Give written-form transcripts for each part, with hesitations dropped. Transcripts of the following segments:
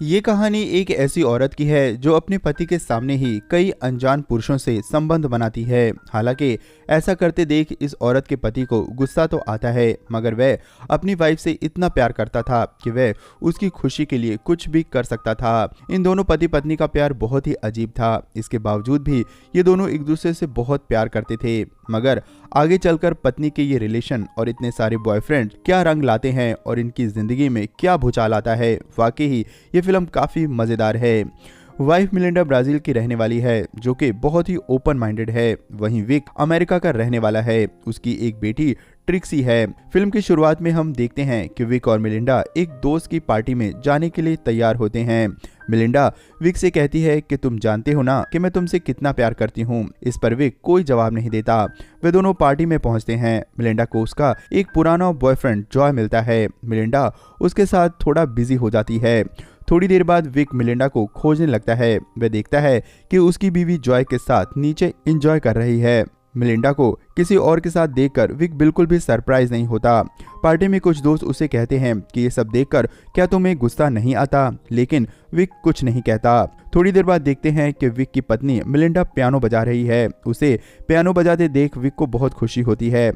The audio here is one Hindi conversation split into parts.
ये कहानी एक ऐसी औरत की है जो अपने पति के सामने ही कई अनजान पुरुषों से संबंध बनाती है। हालांकि ऐसा करते देख इस औरत के पति को गुस्सा तो आता है, मगर वह अपनी वाइफ से इतना प्यार करता था कि वह उसकी खुशी के लिए कुछ भी कर सकता था। इन दोनों पति पत्नी का प्यार बहुत ही अजीब था। इसके बावजूद भी ये दोनों एक दूसरे से बहुत प्यार करते थे, मगर आगे चलकर पत्नी के ये रिलेशन और इतने सारे बॉयफ्रेंड क्या रंग लाते हैं और इनकी जिंदगी में क्या भूचाल आता है। वाकई ही ये फिल्म काफी मजेदार है। वाइफ मिलिंडा ब्राजील की रहने वाली है जो कि बहुत ही ओपन माइंडेड है। वहीं विक अमेरिका का रहने वाला है। उसकी एक बेटी ट्रिक्सी है। फिल्म की शुरुआत में हम देखते हैं कि विक और मिलिंडा एक दोस्त की पार्टी में जाने के लिए तैयार होते हैं। मिलिंडा विक से कहती है कि तुम जानते हो ना कि मैं तुमसे कितना प्यार करती हूँ। इस पर विक कोई जवाब नहीं देता। वे दोनों पार्टी में पहुंचते हैं। मिलिंडा को उसका एक पुराना बॉयफ्रेंड जॉय मिलता है। मिलिंडा उसके साथ थोड़ा बिजी हो जाती है। थोड़ी देर बाद विक मिलिंडा को खोजने लगता है। वह देखता है कि उसकी बीवी जॉय के साथ नीचे एंजॉय कर रही है। मिलिंडा को किसी और के साथ देखकर विक बिल्कुल भी सरप्राइज नहीं होता। पार्टी में कुछ दोस्त उसे कहते हैं कि ये सब देखकर क्या तुम्हें गुस्सा नहीं आता, लेकिन विक कुछ नहीं कहता। थोड़ी देर बाद देखते हैं कि विक की पत्नी मिलिंडा पियानो बजा रही है। उसे पियानो बजाते देख विक को बहुत खुशी होती है।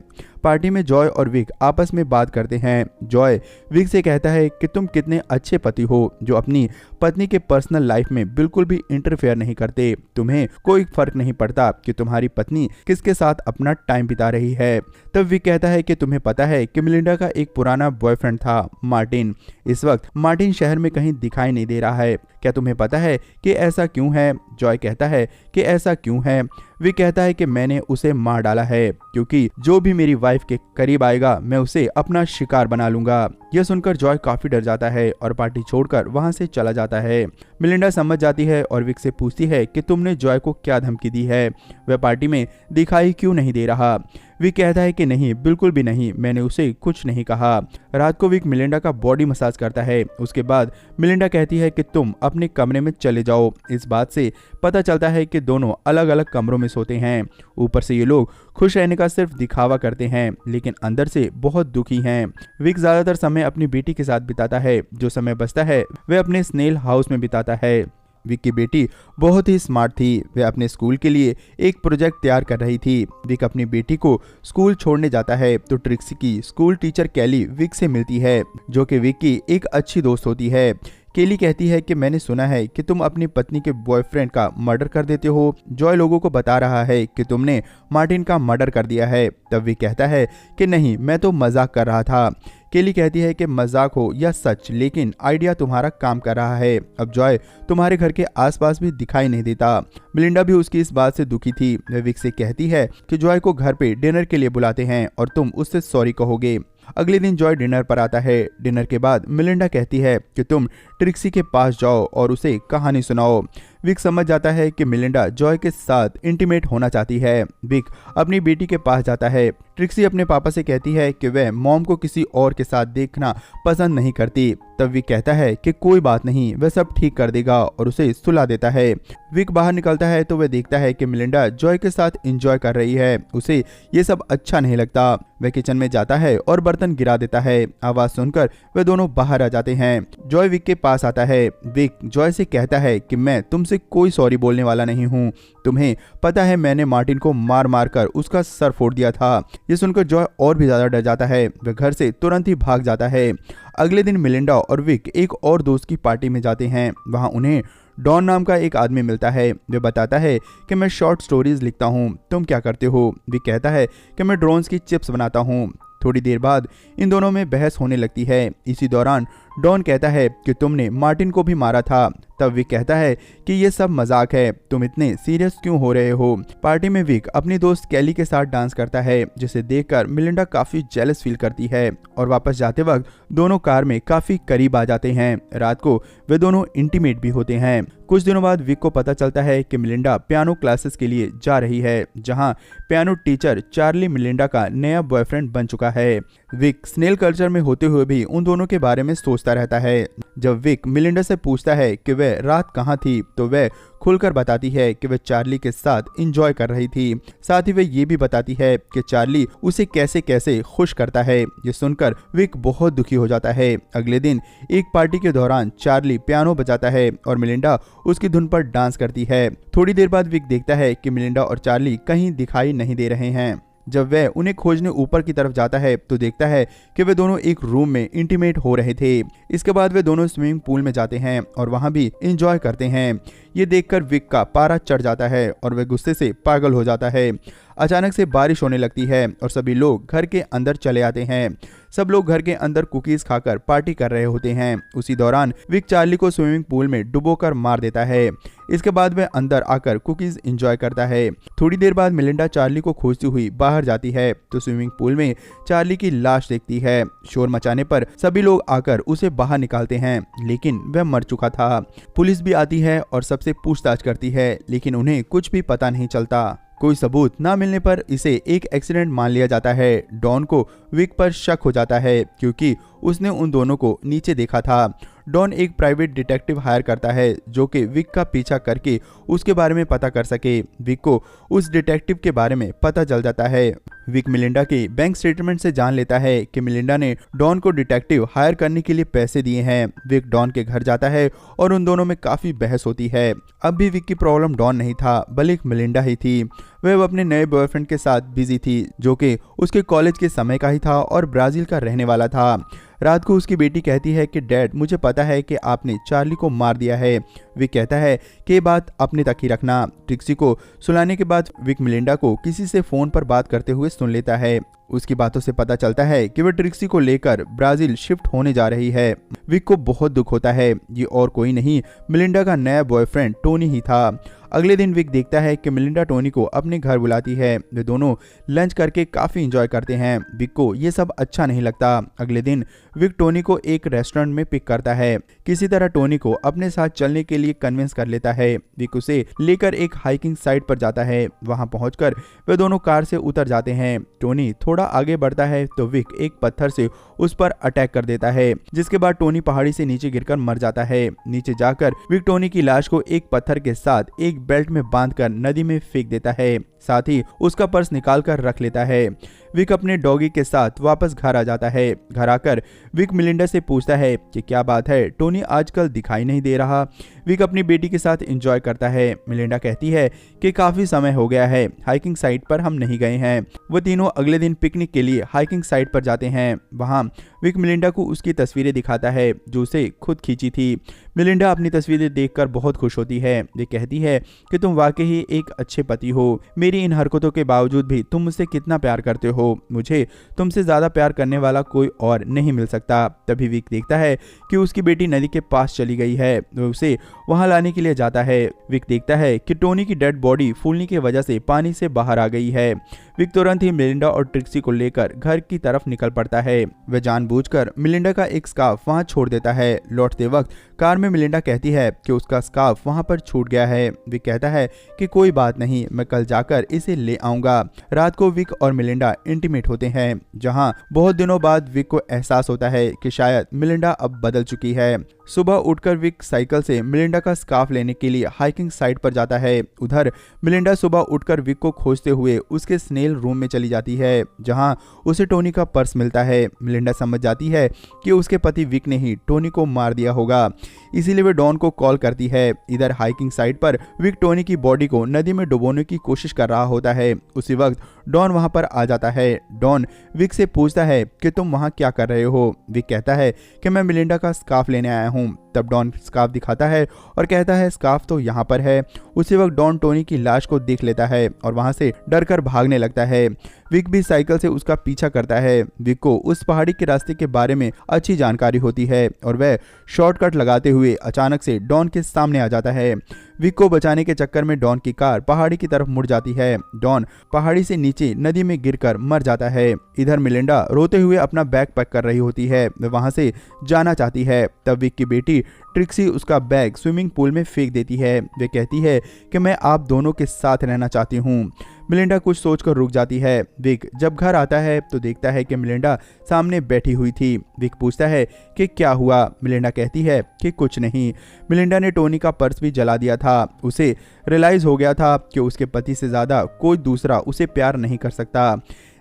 पार्टी में जॉय और विक आपस में बात करते हैं। जॉय विक से कहता है कि तुम कितने अच्छे पति हो जो अपनी पत्नी के पर्सनल लाइफ में बिल्कुल भी इंटरफेयर नहीं करते। तुम्हें कोई फर्क नहीं पड़ता कि तुम्हारी पत्नी किसके साथ अपना टाइम बिता रही है। तब विक कहता है कि तुम्हें पता है कि मिलिंडा का एक पुराना बॉयफ्रेंड था, मार्टिन। इस वक्त मार्टिन शहर में कहीं दिखाई नहीं दे रहा है। क्या तुम्हें पता है कि ऐसा क्यों है? जॉय कहता है कि ऐसा क्यों है? विक कहता है कि मैंने उसे मार डाला है क्योंकि जो भी मेरी वाइफ के करीब आएगा मैं उसे अपना शिकार बना लूंगा। यह सुनकर जॉय काफी डर जाता है और पार्टी छोड़कर वहां से चला जाता है। मिलिंडा समझ जाती है और विक से पूछती है कि तुमने जॉय को क्या धमकी दी है? वह पार्टी में दिखाई क्यों नहीं दे रहा? विक कहता है कि नहीं, बिल्कुल भी नहीं, मैंने उसे कुछ नहीं कहा। रात को विक मिलिंडा का बॉडी मसाज करता है। उसके बाद मिलिंडा कहती है कि तुम अपने कमरे में चले जाओ। इस बात से पता चलता है कि दोनों अलग अलग कमरों में सोते हैं। ऊपर से ये लोग खुश रहने का सिर्फ दिखावा करते हैं, लेकिन अंदर से बहुत दुखी हैं। विक ज्यादातर समय अपनी बेटी के साथ बिताता है। जो समय बचता है वह अपने स्नेल हाउस में बिताता है। विक की बेटी बहुत ही स्मार्ट थी। वह अपने स्कूल के लिए एक प्रोजेक्ट तैयार कर रही थी। विक अपनी बेटी को स्कूल छोड़ने जाता है तो ट्रिक्सी की स्कूल टीचर कैली विक से मिलती है, जो कि विक की एक अच्छी दोस्त होती है। केली कहती है कि मैंने सुना है कि तुम अपनी पत्नी के बॉयफ्रेंड का मर्डर कर देते हो। जॉय लोगों को बता रहा है कि तुमने मार्टिन का मर्डर कर दिया है। तब विक कहता है कि नहीं, मैं तो मजाक कर रहा था। केली कहती है कि मजाक हो या सच, लेकिन आइडिया तुम्हारा काम कर रहा है। अब जॉय तुम्हारे घर के आसपास भी दिखाई नहीं देता। मिलिंडा भी उसकी इस बात से दुखी थी। वह विक से कहती है कि जॉय को घर पे डिनर के लिए बुलाते हैं और तुम उससे सॉरी कहोगे। अगले दिन जॉय डिनर पर आता है। डिनर के बाद मिलिंडा कहती है कि तुम ट्रिक्सी के पास जाओ और उसे कहानी सुनाओ। विक समझ जाता है कि मिलिंडा जॉय के साथ इंटीमेट होना चाहती है। विक अपनी बेटी के पास जाता है। ट्रिक्सी अपने पापा से कहती है कि वह मॉम को किसी और के साथ देखना पसंद नहीं करती। तब विक कहता है कि कोई बात नहीं, वह सब ठीक कर देगा और उसे सुला देता है। विक बाहर निकलता है तो वह देखता है कि मिलिंडा जॉय के साथ एंजॉय कर रही है। उसे ये सब अच्छा नहीं लगता। वह किचन में जाता है और बर्तन गिरा देता है। आवाज सुनकर वे दोनों बाहर आ जाते हैं। जॉय विक के पास आता है। विक जॉय से कहता है कि मैं तुमसे कोई सॉरी बोलने वाला नहीं हूँ। तुम्हें पता है मैंने मार्टिन को मार मार कर उसका सर फोड़ दिया था। ये सुनकर जॉय और भी ज्यादा डर जाता है। वह घर से तुरंत ही भाग जाता है। अगले दिन मिलिंडा और विक एक और दोस्त की पार्टी में जाते हैं। वहां उन्हें डॉन नाम का एक आदमी मिलता है। वह बताता है कि मैं शॉर्ट स्टोरीज लिखता हूँ, तुम क्या करते हो? विक कहता है कि मैं ड्रोन्स की चिप्स बनाता हूँ। थोड़ी देर बाद इन दोनों में बहस होने लगती है। इसी दौरान डॉन कहता है कि तुमने मार्टिन को भी मारा था। तब विक कहता है कि ये सब मजाक है, तुम इतने सीरियस क्यों हो रहे हो? पार्टी में विक अपनी दोस्त कैली के साथ डांस करता है, जिसे देखकर मिलिंडा काफी जेलस फील करती है और वापस जाते वक्त दोनों कार में काफी करीब आ जाते हैं। रात को वे दोनों इंटीमेट भी होते हैं। कुछ दिनों बाद विक को पता चलता है कि मिलिंडा पियानो क्लासेस के लिए जा रही है, जहां पियानो टीचर चार्ली मिलिंडा का नया बॉयफ्रेंड बन चुका है। विक स्नेल कल्चर में होते हुए भी उन दोनों के बारे में सोचता सोचता रहता है। जब विक मिलिंडा से पूछता है कि वह रात कहाँ थी, तो वह खुलकर बताती है कि वह चार्ली के साथ एंजॉय कर रही थी। साथ ही वह ये भी बताती है कि चार्ली उसे कैसे कैसे खुश करता है। ये सुनकर विक बहुत दुखी हो जाता है। अगले दिन एक पार्टी के दौरान चार्ली पियानो बजाता है और मिलिंडा उसकी धुन पर डांस करती है। थोड़ी देर बाद विक देखता है कि मिलिंडा और चार्ली कहीं दिखाई नहीं दे रहे हैं। जब वह उन्हें खोजने ऊपर की तरफ जाता है तो देखता है कि वे दोनों एक रूम में इंटीमेट हो रहे थे। इसके बाद वे दोनों स्विमिंग पूल में जाते हैं और वहां भी एंजॉय करते हैं। ये देखकर विक का पारा चढ़ जाता है और वह गुस्से से पागल हो जाता है। अचानक से बारिश होने लगती है और सभी लोग घर के अंदर चले आते हैं। सब लोग घर के अंदर कुकीज खाकर पार्टी कर रहे होते हैं। उसी दौरान विक चार्ली को स्विमिंग पूल में डुबोकर मार देता है। इसके बाद वह अंदर आकर कुकीज एंजॉय करता है। थोड़ी देर बाद मिलिंडा चार्ली को खोजती हुई बाहर जाती है तो स्विमिंग पूल में चार्ली की लाश देखती है। शोर मचाने पर सभी लोग आकर उसे बाहर निकालते हैं, लेकिन वह मर चुका था। पुलिस भी आती है और सबसे पूछताछ करती है, लेकिन उन्हें कुछ भी पता नहीं चलता। कोई सबूत न मिलने पर इसे एक एक्सीडेंट मान लिया जाता है। डॉन को विक पर शक हो जाता है क्योंकि उसने उन दोनों को नीचे देखा था। डॉन एक प्राइवेट डिटेक्टिव हायर करता है जो कि विक का पीछा करके उसके बारे में पता कर सके। विक को उस डिटेक्टिव के बारे में पता चल जाता है। विक मिलिंडा के बैंक स्टेटमेंट से जान लेता है कि मिलिंडा ने डॉन को डिटेक्टिव हायर करने के लिए पैसे दिए हैं। विक डॉन के घर जाता है और उन दोनों में काफी बहस होती है। अब भी विक की प्रॉब्लम डॉन नहीं था बल्कि मिलिंडा ही थी। वह अपने नए बॉयफ्रेंड के साथ बिजी थी जो कि उसके कॉलेज के समय का ही था और ब्राजील का रहने वाला था। रात को उसकी बेटी कहती है कि डैड, मुझे पता है कि आपने चार्ली को मार दिया है। विक कहता है कि ये बात अपने तक ही रखना। ट्रिक्सी को सुलाने के बाद विक मिलिंडा को किसी से फोन पर बात करते हुए सुन लेता है। उसकी बातों से पता चलता है कि वह ट्रिक्सी को लेकर ब्राजील शिफ्ट होने जा रही है। विक को बहुत दुख होता है। ये और कोई नहीं, मिलिंडा का नया बॉयफ्रेंड टोनी ही था। अगले दिन विक देखता है कि मिलिंडा टोनी को अपने घर बुलाती है। वे दोनों लंच करके काफी एंजॉय करते हैं। विक को ये सब अच्छा नहीं लगता। अगले दिन विक टोनी को एक रेस्टोरेंट में पिक करता है। किसी तरह टोनी को अपने साथ चलने के लिए कन्विंस कर लेता है। विक उसे लेकर एक हाइकिंग साइट पर जाता है। वहां पहुंचकर वे दोनों कार से उतर जाते हैं। टोनी थोड़ा आगे बढ़ता है तो विक एक पत्थर से उस पर अटैक कर देता है, जिसके बाद टोनी पहाड़ी से नीचे गिरकर मर जाता है। नीचे जाकर विक टोनी की लाश को एक पत्थर के साथ एक बेल्ट में बांधकर नदी में फेंक देता है। साथ ही उसका पर्स निकाल कर रख लेता है। विक अपने डॉगी के साथ वापस घर आ जाता है। घर आकर विक मिलिंडा से पूछता है कि क्या बात है, टोनी आजकल दिखाई नहीं दे रहा। विक अपनी बेटी के साथ एंजॉय करता है। मिलिंडा कहती है कि काफी समय हो गया है, हाइकिंग साइट पर हम नहीं गए हैं। वो तीनों अगले दिन पिकनिक के लिए हाइकिंग साइट पर जाते हैं। वहां विक मिलिंडा को उसकी तस्वीरें दिखाता है जो उसे खुद खींची थी। मिलिंडा अपनी तस्वीरें देखकर बहुत खुश होती है। वे कहती है कि तुम वाकई ही एक अच्छे पति हो। मेरी इन हरकतों के बावजूद भी तुम मुझसे कितना प्यार करते हो। मुझे तुमसे ज्यादा प्यार करने वाला कोई और नहीं मिल सकता। तभी विक देखता है कि उसकी बेटी नदी के पास चली गई है। वह उसे वहां लाने के लिए जाता है। विक देखता है कि टोनी की डेड बॉडी फूलने की वजह से पानी से बाहर आ गई है। विक तुरंत ही मिलिंडा और ट्रिक्सी को लेकर घर की तरफ निकल पड़ता है। वह जानबूझकर मिलिंडा का एक स्कार्फ वहां छोड़ देता है। लौटते वक्त कार में मिलिंडा कहती है कि उसका स्कार्फ वहां पर छूट गया है। विक कहता है कि कोई बात नहीं, मैं कल जाकर इसे ले आऊंगा। रात को विक और मिलिंडा इंटीमेट होते हैं, जहां बहुत दिनों बाद विक को एहसास होता है कि शायद मिलिंडा अब बदल चुकी है। सुबह उठकर विक साइकिल से मिलिंडा का स्कार्फ लेने के लिए हाइकिंग साइट पर जाता है। उधर मिलिंडा सुबह उठकर विक को खोजते हुए उसके स्नेल रूम में चली जाती है, जहां उसे टोनी का पर्स मिलता है। मिलिंडा समझ जाती है कि उसके पति विक ने ही टोनी को मार दिया होगा, इसीलिए वे डॉन को कॉल करती है। इधर हाइकिंग साइट पर विक टोनी की बॉडी को नदी में डुबोने की कोशिश कर रहा होता है। उसी वक्त डॉन वहां पर आ जाता है। डॉन विक से पूछता है कि तुम वहां क्या कर रहे हो। विक कहता है कि मैं मिलिंडा का स्कार्फ लेने आया हूं। तब डॉन स्कार्फ दिखाता है और कहता है स्कार्फ तो यहाँ पर है। उसी वक्त डॉन टोनी की लाश को देख लेता है और वहां से डरकर भागने लगता है। विक भी साइकिल से उसका पीछा करता है। विक को उस पहाड़ी के रास्ते के बारे में अच्छी जानकारी होती है और वह शॉर्टकट लगाते हुए अचानक से डॉन के सामने आ जाता है। विक को बचाने के चक्कर में डॉन की कार पहाड़ी की तरफ मुड़ जाती है। डॉन पहाड़ी से नीचे नदी में गिरकर मर जाता है। इधर मिलिंडा रोते हुए अपना बैग पैक कर रही होती है। वह वहां से जाना चाहती है। तब विक की बेटी ट्रिक्सी उसका बैग स्विमिंग पूल में फेंक देती है। वे कहती है कि मैं आप दोनों के साथ रहना चाहती हूँ। मिलिंडा कुछ सोचकर रुक जाती है। विक जब घर आता है तो देखता है कि मिलिंडा सामने बैठी हुई थी। विक पूछता है कि क्या हुआ। मिलिंडा कहती है कि कुछ नहीं, मिलिंडा ने टोनी का पर्स भी जला दिया था। उसे रियलाइज हो गया था कि उसके पति से ज्यादा कोई दूसरा उसे प्यार नहीं कर सकता।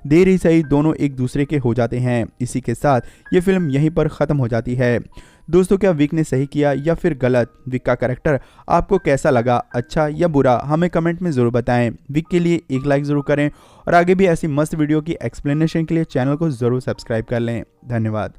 देर ही सही दोनों एक दूसरे के हो जाते हैं। इसी के साथ ये फिल्म यहीं पर ख़त्म हो जाती है। दोस्तों, क्या विक ने सही किया या फिर गलत? विक का कैरेक्टर आपको कैसा लगा, अच्छा या बुरा? हमें कमेंट में ज़रूर बताएं। विक के लिए एक लाइक ज़रूर करें और आगे भी ऐसी मस्त वीडियो की एक्सप्लेनेशन के लिए चैनल को ज़रूर सब्सक्राइब कर लें। धन्यवाद।